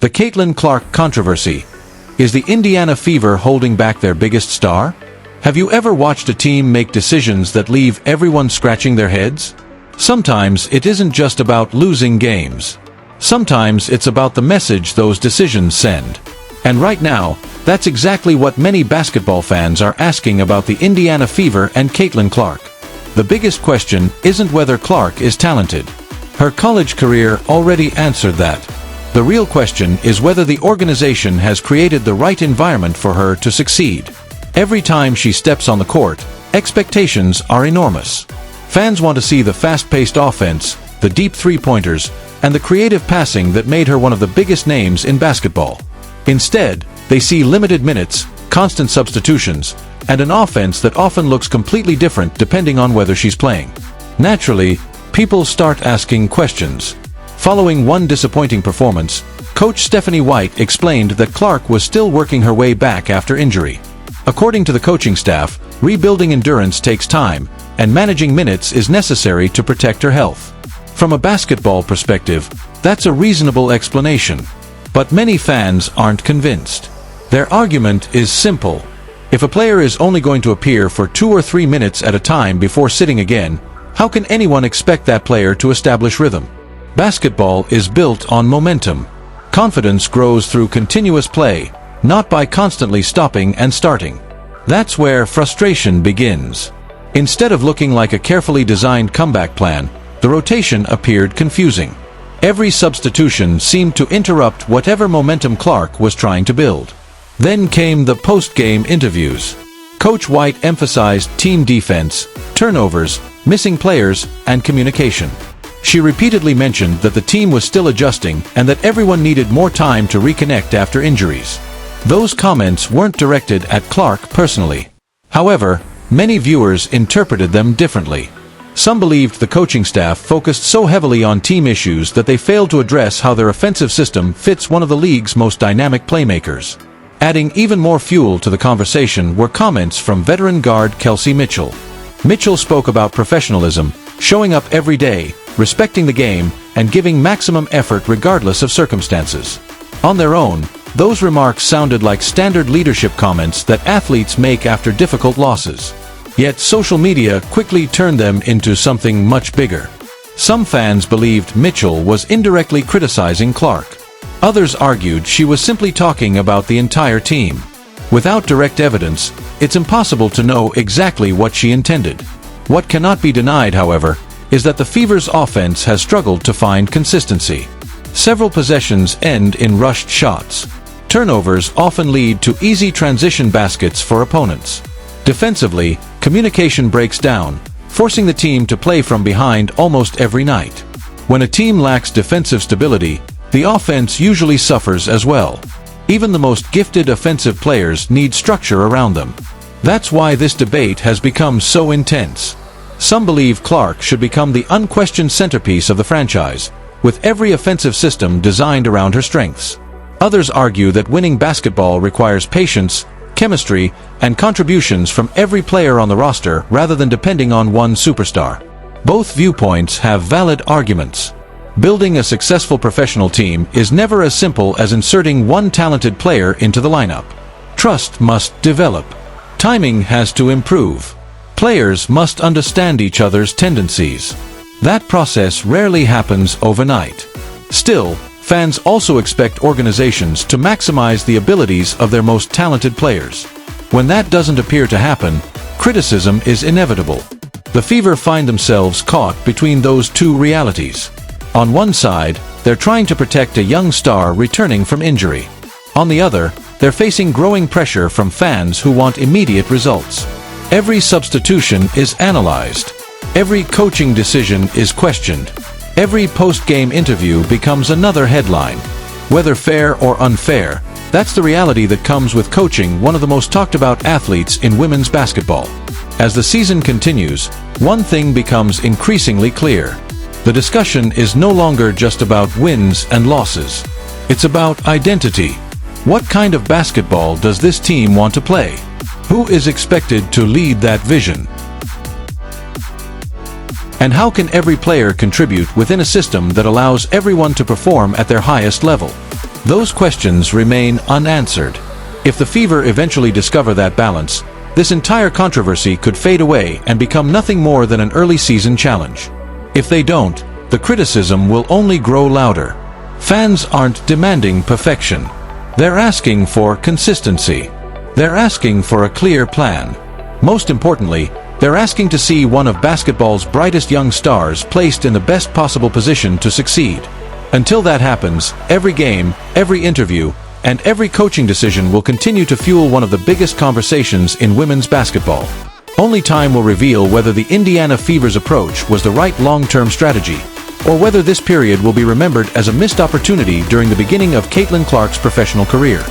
The Caitlin Clark controversy. Is the Indiana Fever holding back their biggest star? Have you ever watched a team make decisions that leave everyone scratching their heads? Sometimes it isn't just about losing games. Sometimes it's about the message those decisions send. And right now, that's exactly what many basketball fans are asking about the Indiana Fever and Caitlin Clark. The biggest question isn't whether Clark is talented. Her college career already answered that. The real question is whether the organization has created the right environment for her to succeed. Every time she steps on the court, expectations are enormous. Fans want to see the fast-paced offense, the deep three-pointers, and the creative passing that made her one of the biggest names in basketball. Instead, they see limited minutes, constant substitutions, and an offense that often looks completely different depending on whether she's playing. Naturally, people start asking questions. Following one disappointing performance, Coach Stephanie White explained that Clark was still working her way back after injury. According to the coaching staff, rebuilding endurance takes time, and managing minutes is necessary to protect her health. From a basketball perspective, that's a reasonable explanation. But many fans aren't convinced. Their argument is simple. If a player is only going to appear for 2 or 3 minutes at a time before sitting again, how can anyone expect that player to establish rhythm? Basketball is built on momentum. Confidence grows through continuous play, not by constantly stopping and starting. That's where frustration begins. Instead of looking like a carefully designed comeback plan, the rotation appeared confusing. Every substitution seemed to interrupt whatever momentum Clark was trying to build. Then came the post-game interviews. Coach White emphasized team defense, turnovers, missing players, and communication. She repeatedly mentioned that the team was still adjusting and that everyone needed more time to reconnect after injuries. Those comments weren't directed at Clark personally. However, many viewers interpreted them differently. Some believed the coaching staff focused so heavily on team issues that they failed to address how their offensive system fits one of the league's most dynamic playmakers. Adding even more fuel to the conversation were comments from veteran guard Kelsey Mitchell. Mitchell spoke about professionalism, showing up every day, respecting the game, and giving maximum effort regardless of circumstances. On their own, those remarks sounded like standard leadership comments that athletes make after difficult losses. Yet social media quickly turned them into something much bigger. Some fans believed Mitchell was indirectly criticizing Clark. Others argued she was simply talking about the entire team. Without direct evidence, it's impossible to know exactly what she intended. What cannot be denied, however, is that the Fever's offense has struggled to find consistency. Several possessions end in rushed shots. Turnovers often lead to easy transition baskets for opponents. Defensively, communication breaks down, forcing the team to play from behind almost every night. When a team lacks defensive stability, the offense usually suffers as well. Even the most gifted offensive players need structure around them. That's why this debate has become so intense. Some believe Clark should become the unquestioned centerpiece of the franchise, with every offensive system designed around her strengths. Others argue that winning basketball requires patience, chemistry, and contributions from every player on the roster rather than depending on one superstar. Both viewpoints have valid arguments. Building a successful professional team is never as simple as inserting one talented player into the lineup. Trust must develop. Timing has to improve. Players must understand each other's tendencies. That process rarely happens overnight. Still, fans also expect organizations to maximize the abilities of their most talented players. When that doesn't appear to happen, criticism is inevitable. The Fever find themselves caught between those two realities. On one side, they're trying to protect a young star returning from injury. On the other, they're facing growing pressure from fans who want immediate results. Every substitution is analyzed. Every coaching decision is questioned. Every post-game interview becomes another headline. Whether fair or unfair, that's the reality that comes with coaching one of the most talked about athletes in women's basketball. As the season continues, one thing becomes increasingly clear. The discussion is no longer just about wins and losses. It's about identity. What kind of basketball does this team want to play? Who is expected to lead that vision? And how can every player contribute within a system that allows everyone to perform at their highest level? Those questions remain unanswered. If the Fever eventually discover that balance, this entire controversy could fade away and become nothing more than an early season challenge. If they don't, the criticism will only grow louder. Fans aren't demanding perfection. They're asking for consistency. They're asking for a clear plan. Most importantly, they're asking to see one of basketball's brightest young stars placed in the best possible position to succeed. Until that happens, every game, every interview, and every coaching decision will continue to fuel one of the biggest conversations in women's basketball. Only time will reveal whether the Indiana Fever's approach was the right long-term strategy, or whether this period will be remembered as a missed opportunity during the beginning of Caitlin Clark's professional career.